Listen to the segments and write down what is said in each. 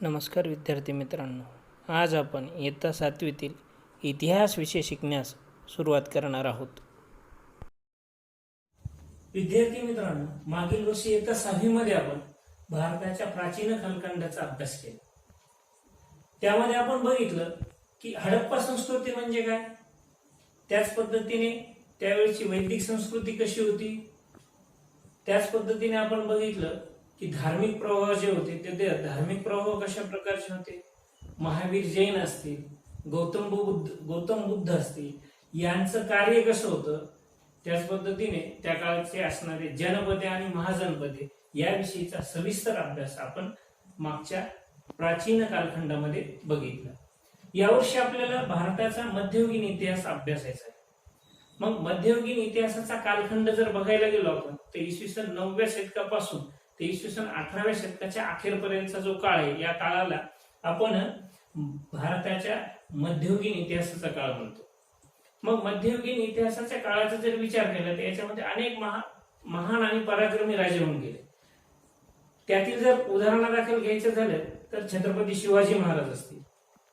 नमस्कार विद्यार्थी मित्रांनो, आज आपण इयत्ता 7वीतील इतिहास विषय शिकण्यास सुरुवात करणार आहोत. विद्यार्थी मित्रांनो, मागील वर्षी इयत्ता 6वी मध्ये आपण भारताच्या प्राचीन कालखंडाचा अभ्यास केला. त्यामध्ये आपण बघितलं की हडप्पा संस्कृती म्हणजे काय, त्याच पद्धतीने त्यावेळची वैदिक संस्कृती कशी होती, त्याच पद्धतीने आपण बघितलं की धार्मिक प्रवाह जे होते ते धार्मिक प्रवाह कशा प्रकारचे होते. महावीर जैन असतील, गौतम बुद्ध असतील, यांचं कार्य कसं होतं, त्याच पद्धतीने त्या काळचे असणारे जनपदे आणि महाजनपदे याविषयीचा सविस्तर अभ्यास आपण मागच्या प्राचीन कालखंडामध्ये बघितला. यावर्षी आपल्याला भारताचा मध्ययुगीन इतिहास अभ्यासायचा आहे. मग मध्ययुगीन इतिहासाचा कालखंड जर बघायला गेलो आपण तर इसवी सन 9व्या शतकापासून ते इसवी सन 18व्या शतकाच्या अखेरपर्यंतचा जो काळ आहे, या काळाला आपण भारताच्या मध्ययुगीन इतिहासाचा काळ म्हणतो. मग मध्ययुगीन इतिहासाच्या काळाचा जर विचार केला तर याच्यामध्ये अनेक महान आणि पराक्रमी राजे होऊन गेले. त्यातील जर उदाहरणादाखल घ्यायचं झालं तर छत्रपती शिवाजी महाराज असतील,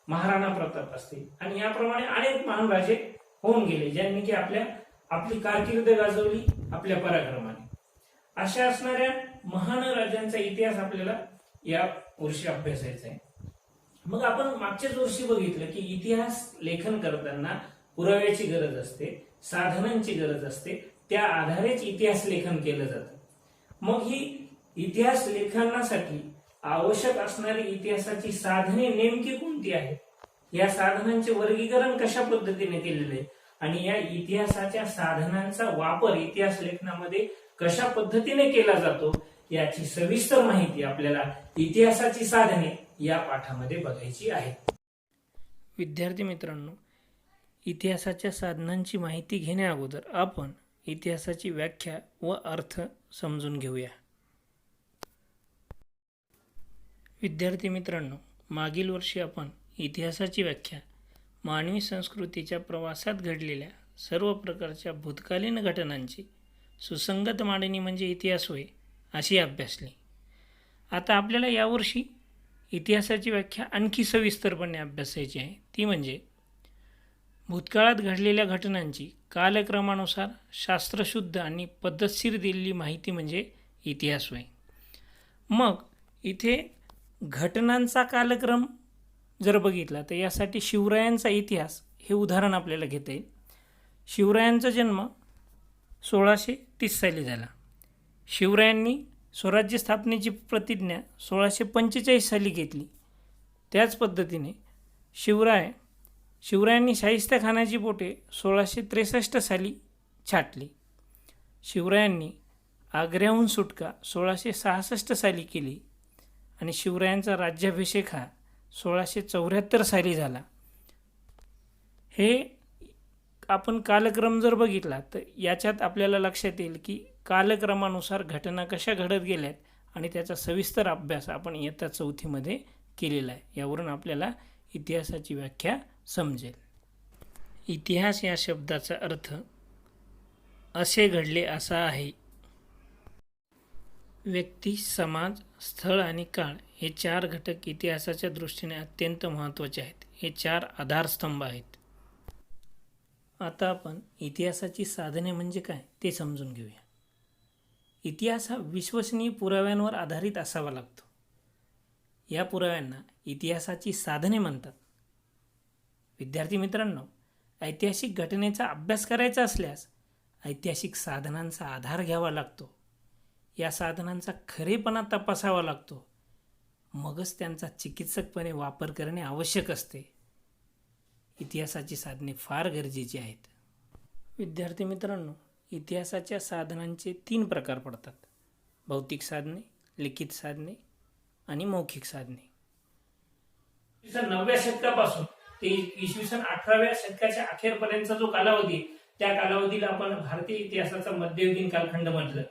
महाराणा प्रताप असतील, आणि याप्रमाणे अनेक महान राजे होऊन गेले ज्यांनी की आपली कारकीर्द गाजवली आपल्या पराक्रमाने. अशा असणाऱ्या महान राजांचा इतिहास आपल्याला या वर्षी अभ्यासायचा आहे. मग आपण मागच्याच वर्षी बघितलं की इतिहास लेखन करताना पुराव्याची गरज असते, साधनांची गरज असते, त्या आधारेच इतिहास लेखन केलं जातं. मग ही इतिहास लेखनासाठी आवश्यक असणारी इतिहासाची साधने नेमकी कोणती आहेत, या साधनांचे वर्गीकरण कशा पद्धतीने केलेले आहे आणि या इतिहासाच्या साधनांचा वापर इतिहास लेखनामध्ये कशा पद्धतीने केला जातो, याची सविस्तर माहिती आपल्याला इतिहासाची साधने या पाठामध्ये बघायची आहे. विद्यार्थी मित्रांनो, इतिहासाच्या साधनांची माहिती घेण्या अगोदर आपण इतिहासाची व्याख्या व अर्थ समजून घेऊया. विद्यार्थी मित्रांनो, मागील वर्षी आपण इतिहासाची व्याख्या मानवी संस्कृतीच्या प्रवासात घडलेल्या सर्व प्रकारच्या भूतकालीन घटनांची सुसंगत मांडणी म्हणजे इतिहास होय अशी अभ्यासली. आता आपल्याला यावर्षी इतिहासाची व्याख्या आणखी सविस्तरपणे अभ्यासायची आहे. ती म्हणजे भूतकाळात घडलेल्या घटनांची कालक्रमानुसार शास्त्रशुद्ध आणि पद्धतशीर दिलेली माहिती म्हणजे इतिहास होय. मग इथे घटनांचा कालक्रम जर बघितला तर यासाठी शिवरायांचा इतिहास हे उदाहरण आपल्याला घेता येईल. शिवरायांचा जन्म 1630 साली झाला. शिवरायांनी स्वराज्य स्थापनेची प्रतिज्ञा 1645 साली घेतली. त्याच पद्धतीने शिवरायांनी शाहिस्ता खानाची पोटे 1663 साली छाटली. शिवरायांनी आग्र्याहून सुटका 1666 साली केली आणि शिवरायांचा राज्याभिषेक हा 1674 साली झाला. हे आपण कालक्रम जर बघितला तर याच्यात आपल्याला लक्षात येईल की कालक्रमानुसार घटना कशा घडत गेल्यात आणि त्याचा सविस्तर अभ्यास आपण इयत्ता 4थीमध्ये केलेला आहे. यावरून आपल्याला इतिहासाची व्याख्या समजेल. इतिहास या शब्दाचा अर्थ असे घडले असा आहे. व्यक्ती, समाज, स्थळ आणि काळ हे 4 घटक इतिहासाच्या दृष्टीने अत्यंत महत्त्वाचे आहेत. हे 4 आधारस्तंभ आहेत. आता आपण इतिहासाची साधने म्हणजे काय ते समजून घेऊया. इतिहास हा विश्वसनीय पुराव्यांवर आधारित असावा लागतो. या पुराव्यांना इतिहासाची साधने म्हणतात. विद्यार्थी मित्रांनो, ऐतिहासिक घटनेचा अभ्यास करायचा असल्यास ऐतिहासिक साधनांचा आधार घ्यावा लागतो. या साधनांचा खरेपणा तपासावा लागतो. मगच त्यांचा चिकित्सकपणे वापर करणे आवश्यक असते. इतिहासाची साधने फार गरजेची आहेत. विद्यार्थी मित्रांनो, इतिहासाच्या साधनांचे 3 प्रकार पडतात: भौतिक साधने, लिखित साधने आणि मौखिक साधने. इसवी सन 9व्या शतकापासून ते इसवी सन 18व्या शतकाच्या अखेरपर्यंतचा जो कालावधी, त्या कालावधीला आपण भारतीय इतिहासाचा मध्ययुगीन कालखंड म्हटलं.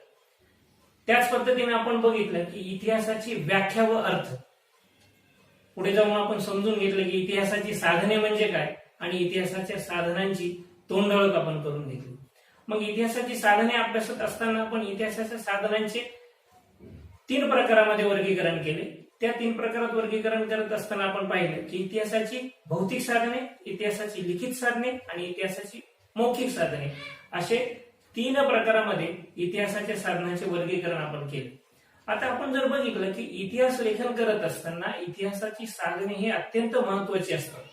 त्याच पद्धतीने आपण बघितलं की इतिहासाची व्याख्या व अर्थ पुढे जाऊन आपण समजून घेतलं की इतिहासाची साधने म्हणजे काय आणि इतिहासाच्या साधनांची तोंडओळख आपण करून घेतली. मग इतिहासाची साधने अभ्यासत असताना आपण इतिहासाच्या साधनांचे 3 प्रकारामध्ये वर्गीकरण केले. त्या 3 प्रकारात वर्गीकरण करत असताना आपण पाहिलं की इतिहासाची भौतिक साधने, इतिहासाची लिखित साधने आणि इतिहासाची मौखिक साधने असे 3 प्रकारामध्ये इतिहासाच्या साधनांचे वर्गीकरण आपण केले. आता आपण जर बघितलं की इतिहास लेखन करत असताना इतिहासाची साधने ही अत्यंत महत्वाची असतात.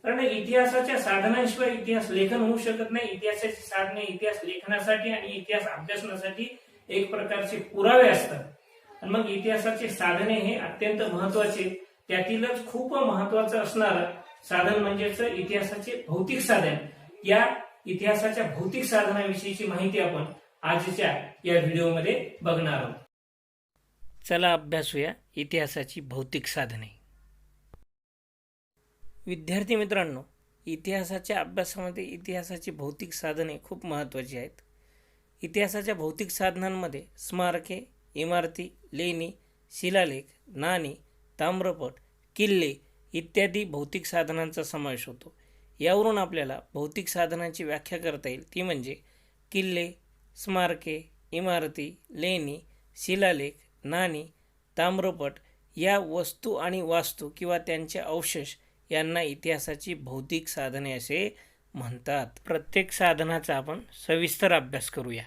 कारण इतिहासाच्या साधनांशिवाय इतिहास लेखन होऊ शकत नाही. इतिहासाची साधने इतिहास लेखनासाठी आणि इतिहास अभ्यासनासाठी एक प्रकारचे पुरावे असतात. आणि मग इतिहासाचे साधने हे अत्यंत महत्वाचे. त्यातीलच खूप महत्वाचं असणारं साधन म्हणजेच इतिहासाचे भौतिक साधन. या इतिहासाच्या भौतिक साधनाविषयीची माहिती आपण आजच्या या व्हिडिओमध्ये बघणार आहोत. चला अभ्यासूया इतिहासाची भौतिक साधने. विद्यार्थी मित्रांनो, इतिहासाच्या अभ्यासामध्ये इतिहासाची भौतिक साधने खूप महत्त्वाची आहेत. इतिहासाच्या भौतिक साधनांमध्ये स्मारके, इमारती, लेणी, शिलालेख, नाणी, ताम्रपट, किल्ले इत्यादी भौतिक साधनांचा समावेश होतो. यावरून आपल्याला भौतिक साधनांची व्याख्या करता येईल. ती म्हणजे किल्ले, स्मारके, इमारती, लेणी, शिलालेख, नाणी, ताम्रपट या वस्तू आणि वास्तू किंवा त्यांचे अवशेष यांना इतिहासाची भौतिक साधने असे म्हणतात. प्रत्येक साधनाचा आपण सविस्तर अभ्यास करूया.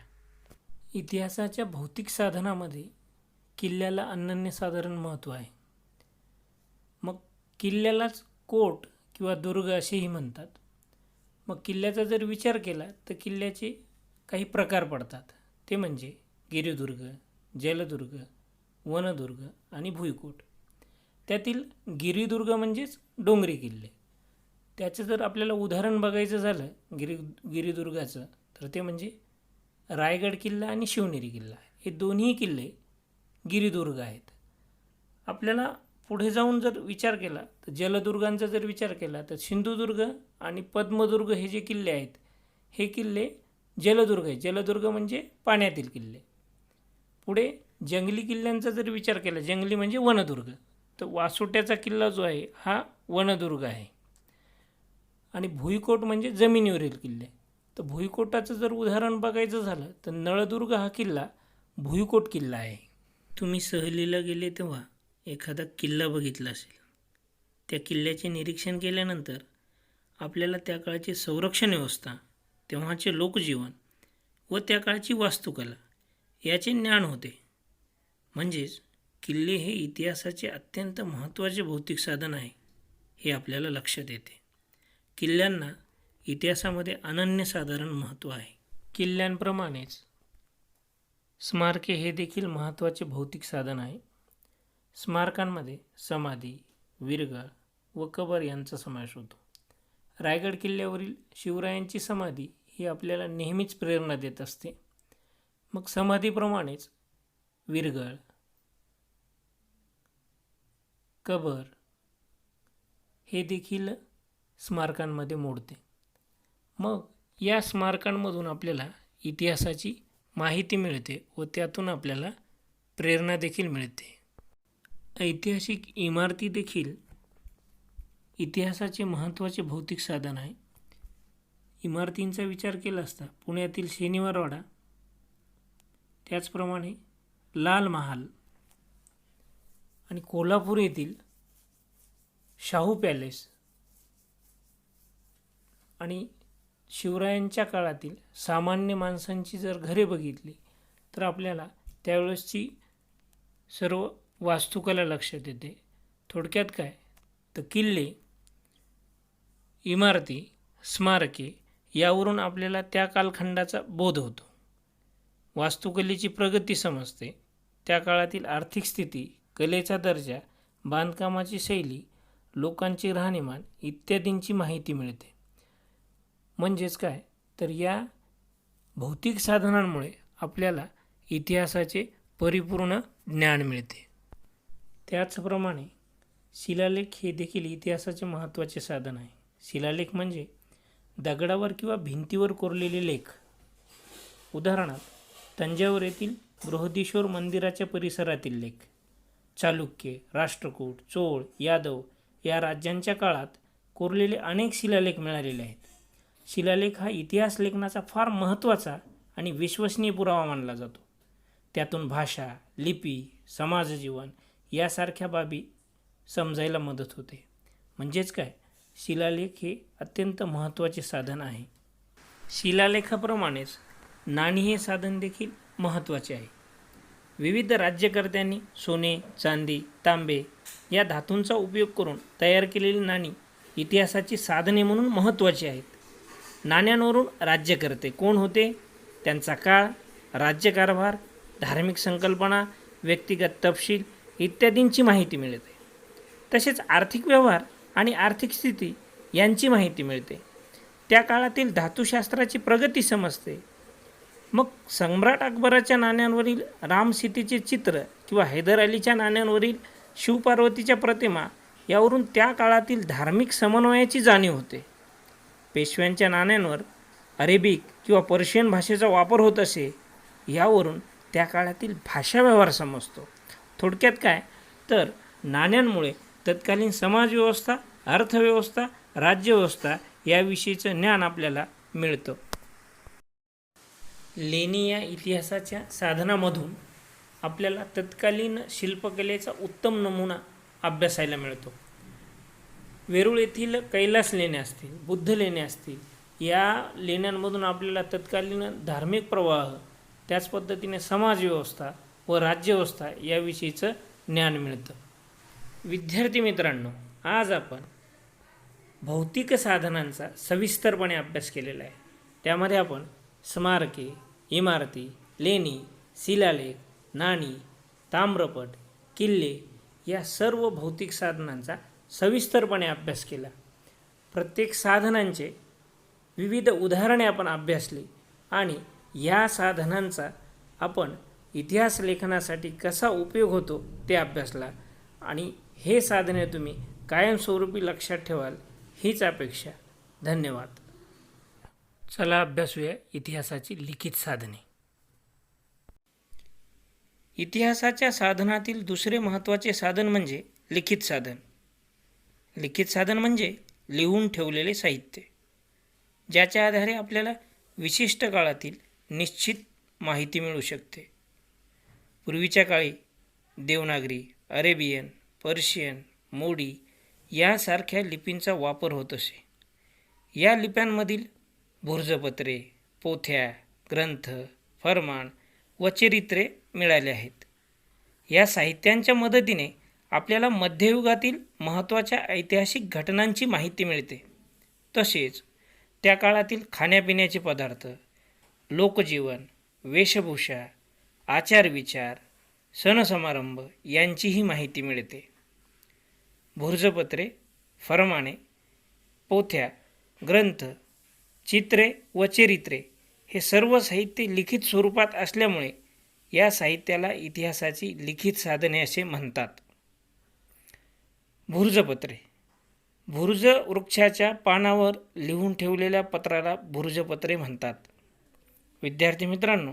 इतिहासाच्या भौतिक साधनामध्ये किल्ल्याला अनन्यसाधारण महत्त्व आहे. मग किल्ल्यालाच कोट किंवा दुर्ग असेही म्हणतात. मग किल्ल्याचा जर विचार केला तर किल्ल्याचे काही प्रकार पडतात. ते म्हणजे गिरिदुर्ग, जलदुर्ग, वनदुर्ग आणि भुईकोट. त्यातील गिरिदुर्ग म्हणजेच डोंगरी किल्ले. त्याचं जर आपल्याला उदाहरण बघायचं झालं गिरिदुर्गाचं तर ते म्हणजे रायगड किल्ला आणि शिवनेरी किल्ला. हे दोन्ही किल्ले गिरिदुर्ग आहेत. आपल्याला पुढे जाऊन जर विचार केला तर जलदुर्गांचा जर विचार केला तर सिंधुदुर्ग आणि पद्मदुर्ग हे जे किल्ले आहेत हे किल्ले जलदुर्ग आहे. जलदुर्ग म्हणजे पाण्यातील किल्ले. पुढे जंगली किल्ल्यांचा जर विचार केला, जंगली म्हणजे वनदुर्ग, तर वासोट्याचा किल्ला जो आहे हा वनदुर्ग आहे. आणि भुईकोट म्हणजे जमिनीवरील किल्ले. तर भुईकोटाचं जर उदाहरण बघायचं झालं तर नळदुर्ग हा किल्ला भुईकोट किल्ला आहे. तुम्ही सहलीला गेले तेव्हा एखादा किल्ला बघितला असेल. त्या किल्ल्याचे निरीक्षण केल्यानंतर आपल्याला त्या काळची संरक्षण व्यवस्था, तेव्हाचे लोकजीवन व त्या काळची वास्तुकला याचे ज्ञान होते. म्हणजेच किल्ले हे इतिहासाचे अत्यंत महत्त्वाचे भौतिक साधन आहे हे आपल्याला लक्षात येते. किल्ल्यांना इतिहासामध्ये अनन्यसाधारण महत्त्व आहे. किल्ल्यांप्रमाणेच स्मारके हे देखील महत्त्वाचे भौतिक साधन आहे. स्मारकांमध्ये समाधी, वीरगळ व कबर यांचा समावेश होतो. रायगड किल्ल्यावरील शिवरायांची समाधी ही आपल्याला नेहमीच प्रेरणा देत असते. मग समाधीप्रमाणेच वीरगळ, कबर हे देखील स्मारकांमध्ये मोडते. मग या स्मारकांमधून आपल्याला इतिहासाची माहिती मिळते व त्यातून आपल्याला प्रेरणा देखील मिळते. ऐतिहासिक इमारती देखील इतिहासाचे महत्त्वाचे भौतिक साधन आहे. इमारतींचा विचार केला असता पुण्यातील शनिवारवाडा, त्याचप्रमाणे लाल महाल आणि कोल्हापूर येथील शाहू पॅलेस आणि शिवरायांच्या काळातील सामान्य माणसांची जर घरे बघितली तर आपल्याला त्यावेळेसची सर्व वास्तुकला लक्षात येते. थोडक्यात काय तर किल्ले, इमारती, स्मारके यावरून आपल्याला त्या कालखंडाचा बोध होतो. वास्तुकलेची प्रगती समजते. त्या काळातील आर्थिक स्थिती, कलेचा दर्जा, बांधकामाची शैली, लोकांची राहणीमान इत्यादींची माहिती मिळते. म्हणजेच काय तर या भौतिक साधनांमुळे आपल्याला इतिहासाचे परिपूर्ण ज्ञान मिळते. त्याचप्रमाणे शिलालेख हे देखील इतिहासाचे महत्त्वाचे साधन आहे. शिलालेख म्हणजे दगडावर किंवा भिंतीवर कोरलेले लेख. उदाहरणार्थ तंजावर येथील बृहदीश्वर मंदिराच्या परिसरातील लेख. चालुक्य, राष्ट्रकूट, चोळ, यादव या राज्यांच्या काळात कोरलेले अनेक शिलालेख मिळालेले आहेत. शिलालेख हा इतिहास लेखनाचा फार महत्त्वाचा आणि विश्वसनीय पुरावा मानला जातो. त्यातून भाषा, लिपी, समाजजीवन यासारख्या बाबी समजायला मदत होते. म्हणजेच काय, शिलालेख हे अत्यंत महत्त्वाचे साधन आहे. शिलालेखाप्रमाणेच नाणी हे साधन देखील महत्त्वाचे आहे. विविध राज्यकर्त्यांनी सोने, चांदी, तांबे या धातूंचा उपयोग करून तयार केलेली नाणी इतिहासाची साधने म्हणून महत्त्वाची आहेत. नाण्यांवरून राज्यकर्ते कोण होते, त्यांचा काळ, राज्यकारभार, धार्मिक संकल्पना, व्यक्तिगत तपशील इत्यादींची माहिती मिळते. तसेच आर्थिक व्यवहार आणि आर्थिक स्थिती यांची माहिती मिळते. त्या काळातील धातुशास्त्राची प्रगती समजते. मग सम्राट अकबराच्या नाण्यांवरील रामसीतेचे चित्र किंवा हैदर अलीच्या नाण्यांवरील शिवपार्वतीच्या प्रतिमा यावरून त्या काळातील धार्मिक समन्वयाची जाणीव होते. पेशव्यांच्या नाण्यांवर अरेबिक किंवा पर्शियन भाषेचा वापर होत असे, यावरून त्या काळातील भाषा व्यवहार समजतो. थोडक्यात काय, तर नाण्यांमुळे तत्कालीन समाजव्यवस्था, अर्थव्यवस्था, राज्यव्यवस्था याविषयीचं ज्ञान आपल्याला मिळतं. लेणी या इतिहासाच्या साधनामधून आपल्याला तत्कालीन शिल्पकलेचा उत्तम नमुना अभ्यासायला मिळतो. वेरूळ येथील कैलास लेण्या असतील, बुद्ध लेण्या असतील, या लेण्यांमधून आपल्याला तत्कालीन धार्मिक प्रवाह, त्याच पद्धतीने समाजव्यवस्था व राज्यव्यवस्था याविषयीचं ज्ञान मिळतं. विद्यार्थी मित्रांनो, आज आपण भौतिक साधनांचा सविस्तरपणे अभ्यास केलेला आहे. त्यामध्ये आपण स्मारके, इमारती, लेणी, शिलालेख, नाणी, ताम्रपट, किल्ले या सर्व भौतिक साधनांचा सविस्तरपणे अभ्यास केला. प्रत्येक साधनांचे विविध उदाहरणे आपण अभ्यासली आणि या साधनांचा आपण इतिहास लेखनासाठी कसा उपयोग होतो ते अभ्यासला आणि हे साधने तुम्ही कायमस्वरूपी लक्षात ठेवाल हीच अपेक्षा. धन्यवाद. चला अभ्यासूया इतिहासाची लिखित साधने. इतिहासाच्या साधनातील दुसरे महत्त्वाचे साधन म्हणजे लिखित साधन. लिखित साधन म्हणजे लिहून ठेवलेले साहित्य, ज्याच्या आधारे आपल्याला विशिष्ट काळातील निश्चित माहिती मिळू शकते. पूर्वीच्या काळी देवनागरी, अरेबियन, पर्शियन, मोडी यासारख्या लिपींचा वापर होत असे. या लिप्यांमधील भुर्जपत्रे, पोथ्या, ग्रंथ, फरमान व चरित्रे मिळाले आहेत. या साहित्यांच्या मदतीने आपल्याला मध्ययुगातील महत्त्वाच्या ऐतिहासिक घटनांची माहिती मिळते. तसेच त्या काळातील खाण्यापिण्याचे पदार्थ, लोकजीवन, वेशभूषा, आचारविचार, सणसमारंभ यांचीही माहिती मिळते. भुर्जपत्रे, फरमाने, पोथ्या, ग्रंथ, चित्रे व चरित्रे हे सर्व साहित्य लिखित स्वरूपात असल्यामुळे या साहित्याला इतिहासाची लिखित साधने असे म्हणतात. भुर्जपत्रे. भुर्ज वृक्षाच्या पानावर लिहून ठेवलेल्या पत्राला भुर्जपत्रे म्हणतात. विद्यार्थी मित्रांनो,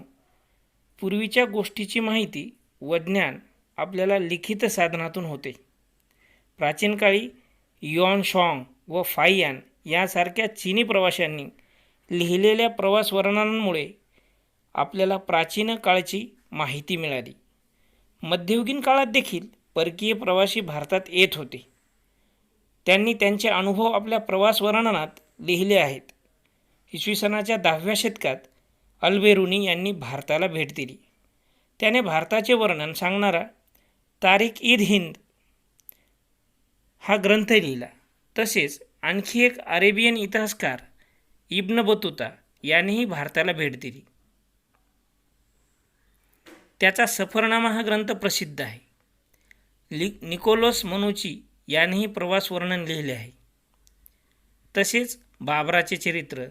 पूर्वीच्या गोष्टीची माहिती व ज्ञान आपल्याला लिखित साधनातून होते. प्राचीन काळी युआन शॉंग व फाइयान यासारख्या चीनी प्रवाशांनी लिहिलेल्या प्रवास वर्णनांमुळे आपल्याला प्राचीन काळची माहिती मिळाली. मध्ययुगीन काळात देखील परकीय प्रवासी भारतात येत होते. त्यांनी त्यांचे अनुभव आपल्या प्रवास वर्णनात लिहिले आहेत. इसवी सनाच्या 10व्या शतकात अल्बेरुनी यांनी भारताला भेट दिली. त्याने भारताचे वर्णन सांगणारा तारिख-इ-हिंद हा ग्रंथ लिहिला. तसेच आणखी एक अरेबियन इतिहासकार इब्न बतूता यानेही भारताला भेट दिली. त्याचा सफरनामा हा ग्रंथ प्रसिद्ध आहे. निकोलस मनुची यानेही प्रवास वर्णन लिहिले आहे. तसेच बाबराचे चरित्र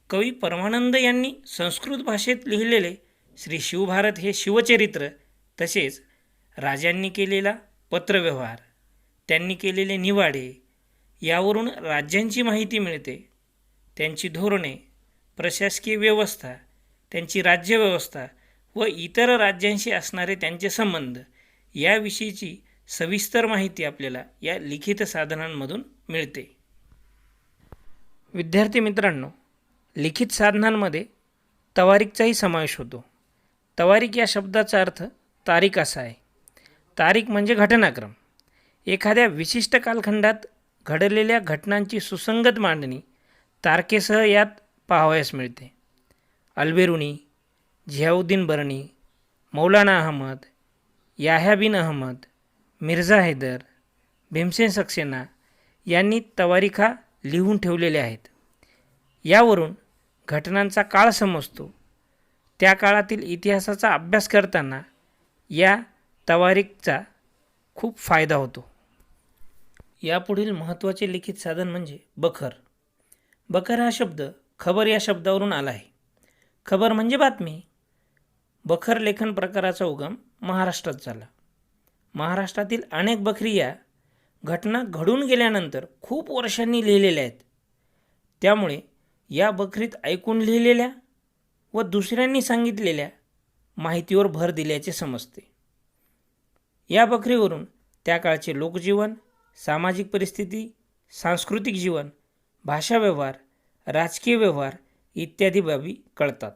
कवी परमानंद यांनी संस्कृत भाषेत लिहिलेले श्री शिवभारत हे शिवचरित्र, तसेच राजांनी केलेला पत्रव्यवहार, त्यांनी केलेले निवाडे यावरून राज्यांची माहिती मिळते. त्यांची धोरणे, प्रशासकीय व्यवस्था, त्यांची राज्यव्यवस्था व इतर राज्यांशी असणारे त्यांचे संबंध याविषयीची सविस्तर माहिती आपल्याला या लिखित साधनांमधून मिळते. विद्यार्थी मित्रांनो, लिखित साधनांमध्ये तवारीखचाही समावेश होतो. तवारीख या शब्दाचा अर्थ तारीख असा आहे. तारीख म्हणजे घटनाक्रम. एखाद्या विशिष्ट कालखंडात घडलेल्या घटनांची सुसंगत मांडणी तारखेसह यात पाहावयास मिळते. अल्बेरुनी, झियाउद्दीन बर्नी, मौलाना अहमद, याह्या बिन अहमद, मिर्झा हैदर, भीमसेन सक्सेना यांनी तवारिखा लिहून ठेवलेल्या आहेत. यावरून घटनांचा काळ समजतो. त्या काळातील इतिहासाचा अभ्यास करताना या तवारीखचा खूप फायदा होतो. यापुढील महत्त्वाचे लिखित साधन म्हणजे बखर. बखर हा शब्द खबर या शब्दावरून आला आहे. खबर म्हणजे बातमी. बखर लेखन प्रकाराचा उगम महाराष्ट्रात झाला. महाराष्ट्रातील अनेक बखरी या घटना घडून गेल्यानंतर खूप वर्षांनी लिहिलेल्या आहेत. त्यामुळे या बखरीत ऐकून लिहिलेल्या व दुसऱ्यांनी सांगितलेल्या माहितीवर भर दिल्याचे समजते. या बखरीवरून त्या काळचे लोकजीवन, सामाजिक परिस्थिती, सांस्कृतिक जीवन, भाषा व्यवहार, राजकीय व्यवहार इत्यादी बाबी कळतात.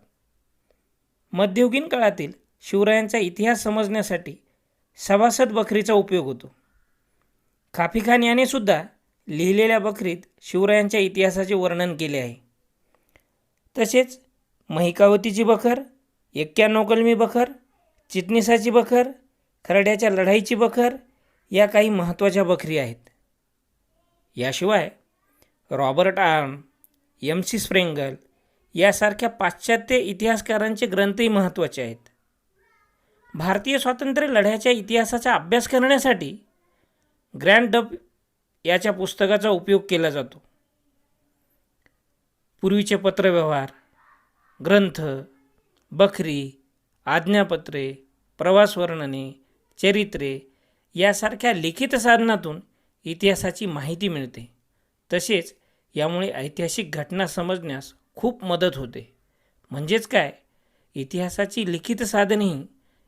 मध्ययुगीन काळातील शिवरायांचा इतिहास समजण्यासाठी सभासद बखरीचा उपयोग होतो. खाफीखान याने सुद्धा लिहिलेल्या बखरीत शिवरायांच्या इतिहासाचे वर्णन केले आहे. तसेच महिकावतीची बखर, 91 कलमी बखर, चिटणिसाची बखर, खर्ड्याच्या लढाईची बखर या काही महत्त्वाच्या बखरी आहेत. याशिवाय रॉबर्ट आर्म, MC स्प्रेंगल यासारख्या पाश्चात्य इतिहासकारांचे ग्रंथही महत्त्वाचे आहेत. भारतीय स्वातंत्र्य लढ्याच्या इतिहासाचा अभ्यास करण्यासाठी ग्रँड डब याच्या पुस्तकाचा उपयोग केला जातो. पूर्वीचे पत्रव्यवहार, ग्रंथ, बखरी, आज्ञापत्रे, प्रवास वर्णने, चरित्रे यासारख्या लिखित साधनातून इतिहासाची माहिती मिळते. तसेच यामुळे ऐतिहासिक घटना समजण्यास खूप मदत होते. म्हणजेच काय, इतिहासाची लिखित साधनेही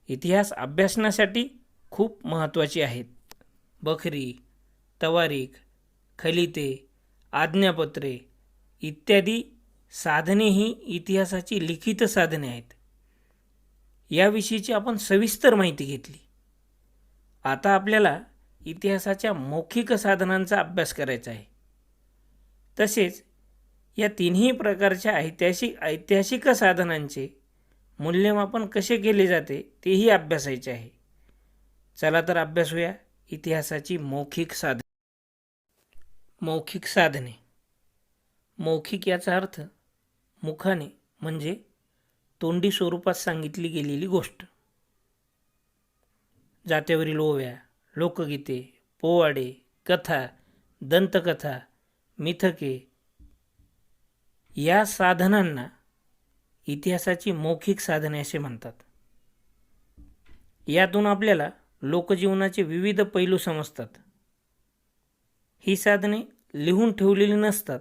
इतिहास अभ्यासण्यासाठी खूप महत्त्वाची आहेत. बखरी, तवारीख, खलिते, आज्ञापत्रे इत्यादी साधने ही इतिहासाची लिखित साधने आहेत. याविषयीची आपण सविस्तर माहिती घेतली. आता आपल्याला इतिहासाच्या मौखिक साधनांचा अभ्यास करायचा आहे. तसेच या तिन्ही प्रकारच्या ऐतिहासिक साधनांचे मूल्यमापन कसे केले जाते तेही अभ्यासायचे आहे. चला तर अभ्यासूया इतिहासाची मौखिक साधने. मौखिक साधने. मौखिक याचा अर्थ मुखाने म्हणजे तोंडी स्वरूपात सांगितली गेलेली गोष्ट. जात्यावरील ओव्या, लोकगीते, पोवाडे, कथा, दंतकथा, मिथके या साधनांना इतिहासाची मौखिक साधने असे म्हणतात. यातून आपल्याला लोकजीवनाचे विविध पैलू समजतात. ही साधने लिहून ठेवलेली नसतात,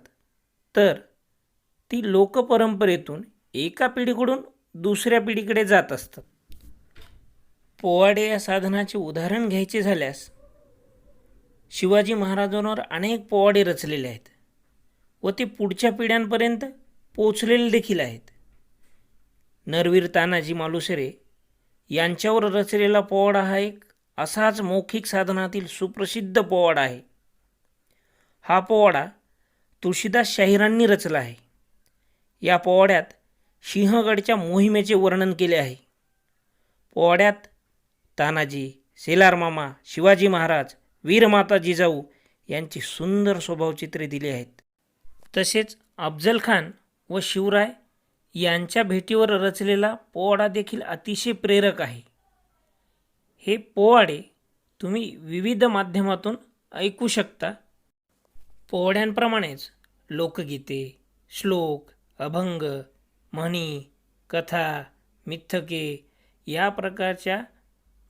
तर ती लोकपरंपरेतून एका पिढीकडून दुसऱ्या पिढीकडे जात असतात. पोवाडे या साधनाचे उदाहरण घ्यायचे झाल्यास शिवाजी महाराजांवर अनेक पोवाडे रचलेले आहेत व ते पुढच्या पिढ्यांपर्यंत पोचलेले देखील आहेत. नरवीर तानाजी मालुसरे यांच्यावर रचलेला पोवाडा हा एक असाच मौखिक साधनातील सुप्रसिद्ध पोवाडा आहे. हा पोवाडा तुळशीदास शाहिरांनी रचला आहे. या पोवाड्यात सिंहगडच्या मोहिमेचे वर्णन केले आहे. पोवाड्यात तानाजी, सेलारमामा, शिवाजी महाराज, वीरमाता जिजाऊ यांची सुंदर स्वभावचित्रे दिली आहेत. तसेच अफजल खान व शिवराय यांच्या भेटीवर रचलेला पोवाडा देखील अतिशय प्रेरक आहे. हे पोवाडे तुम्ही विविध माध्यमातून ऐकू शकता. पोवाड्यांप्रमाणेच लोकगीते, श्लोक, अभंग, म्हणी, कथा, मिथके या प्रकारच्या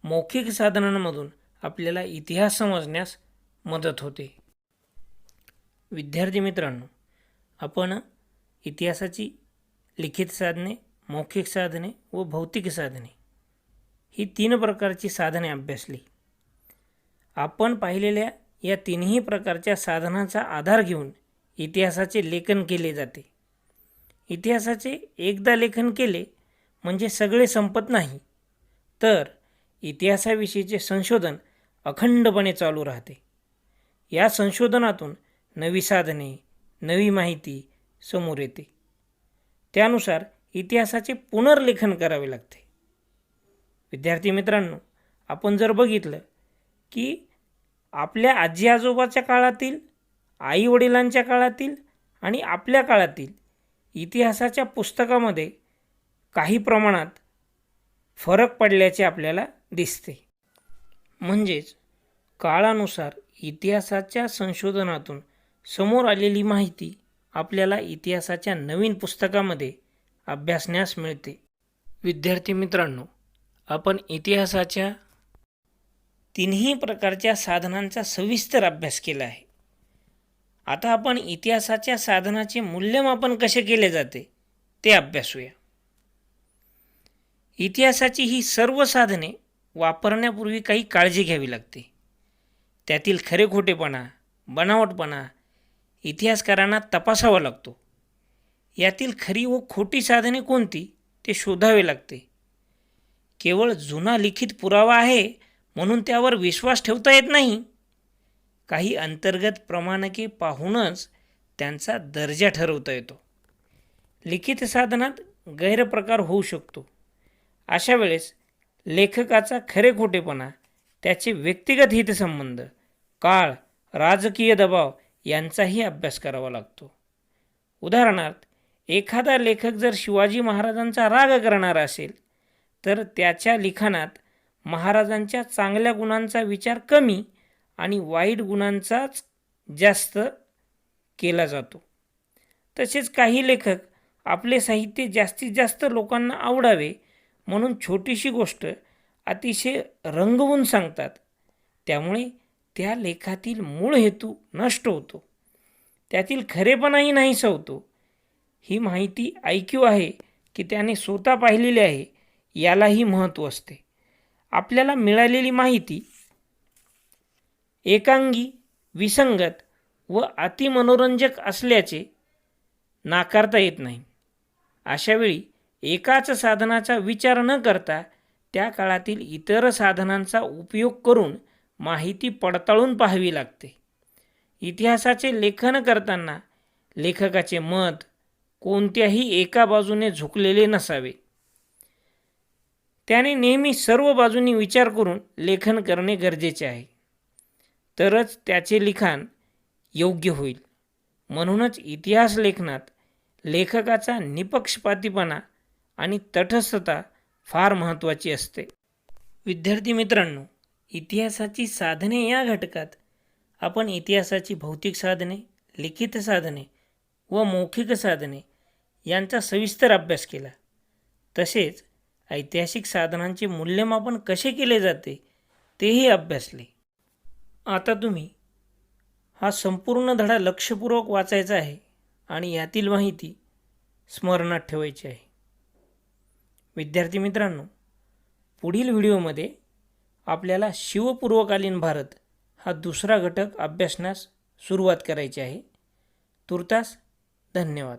मौखिक साधनांमधून आपल्याला इतिहास समजण्यास मदत होते. विद्यार्थी मित्रांनो, आपण इतिहासाची लिखित साधने, मौखिक साधने व भौतिक साधने ही 3 प्रकारची साधने अभ्यासली. आपण पाहिलेल्या या तिन्ही प्रकारच्या साधनांचा आधार घेऊन इतिहासाचे लेखन केले जाते. इतिहासाचे एकदा लेखन केले म्हणजे सगळे संपत नाही, तर इतिहासाविषयीचे संशोधन अखंडपणे चालू राहते. या संशोधनातून नवी साधने, नवी माहिती समोर येते. त्यानुसार इतिहासाचे पुनर्लेखन करावे लागते. विद्यार्थी मित्रांनो, आपण जर बघितलं की आपल्या आजी आजोबाच्या काळातील, आई वडिलांच्या काळातील आणि आपल्या काळातील इतिहासाच्या पुस्तकामध्ये काही प्रमाणात फरक पडल्याचे आपल्याला दिसते. म्हणजेच काळानुसार इतिहासाच्या संशोधनातून समोर आलेली माहिती आपल्याला इतिहासाच्या नवीन पुस्तकामध्ये अभ्यासण्यास मिळते. विद्यार्थी मित्रांनो, आपण इतिहासाच्या तिन्ही प्रकारच्या साधनांचा सविस्तर अभ्यास केला आहे. आता आपण इतिहासाच्या साधनाचे मूल्यमापन कसे केले जाते ते अभ्यासूया. इतिहासाची ही सर्व साधने वापरण्यापूर्वी काही काळजी घ्यावी लागते. त्यातील खरे खोटेपणा, बनावटपणा इतिहासकारांना तपासावा लागतो. यातील खरी व खोटी साधने कोणती ते शोधावे लागते. केवळ जुना लिखित पुरावा आहे म्हणून त्यावर विश्वास ठेवता येत नाही. काही अंतर्गत प्रमाणके पाहूनच त्यांचा दर्जा ठरवता येतो. लिखित साधनात गैरप्रकार होऊ शकतो. अशा वेळेस लेखकाचा खरे खोटेपणा, त्याचे व्यक्तिगत हितसंबंध, काळ, राजकीय दबाव यांचाही अभ्यास करावा लागतो. उदाहरणार्थ, एखादा लेखक जर शिवाजी महाराजांचा राग करणारा असेल तर त्याच्या लिखाणात महाराजांच्या चांगल्या गुणांचा विचार कमी आणि वाईट गुणांचाच जास्त केला जातो. तसेच काही लेखक आपले साहित्य जास्तीत जास्त लोकांना आवडावे म्हणून छोटीशी गोष्ट अतिशय रंगवून सांगतात. त्यामुळे त्या लेखातील मूळ हेतू नष्ट होतो. त्यातील खरेपणाही नाहीसा होतो. ही माहिती ऐकीव आहे की त्याने स्वतः पाहिलेली आहे यालाही महत्त्व असते. आपल्याला मिळालेली माहिती एकांगी, विसंगत व अतिमनोरंजक असल्याचे नाकारता येत नाही. अशावेळी एकाच साधनाचा विचार न करता त्या काळातील इतर साधनांचा उपयोग करून माहिती पडताळून पाहावी लागते. इतिहासाचे लेखन करताना लेखकाचे मत कोणत्याही एका बाजूने झुकलेले नसावे. त्याने नेहमी सर्व बाजूंनी विचार करून लेखन करणे गरजेचे आहे. तरच त्याचे लिखाण योग्य होईल. म्हणूनच इतिहास लेखनात लेखकाचा निपक्षपातीपणा आणि तटस्थता फार महत्त्वाची असते. विद्यार्थी मित्रांनो, इतिहासाची साधने या घटकात आपण इतिहासाची भौतिक साधने, लिखित साधने व मौखिक साधने यांचा सविस्तर अभ्यास केला. तसेच ऐतिहासिक साधनांचे मूल्यमापन कसे केले जाते तेही अभ्यासले. आता तुम्ही हा संपूर्ण धडा लक्षपूर्वक वाचायचा आहे आणि यातील माहिती स्मरणात ठेवायची आहे. विद्यार्थी मित्रांनो, पुढील व्हिडिओमध्ये आपल्याला शिवपूर्वकालीन भारत हा दुसरा घटक अभ्यासण्यास सुरुवात करायची आहे. तूर्तास धन्यवाद.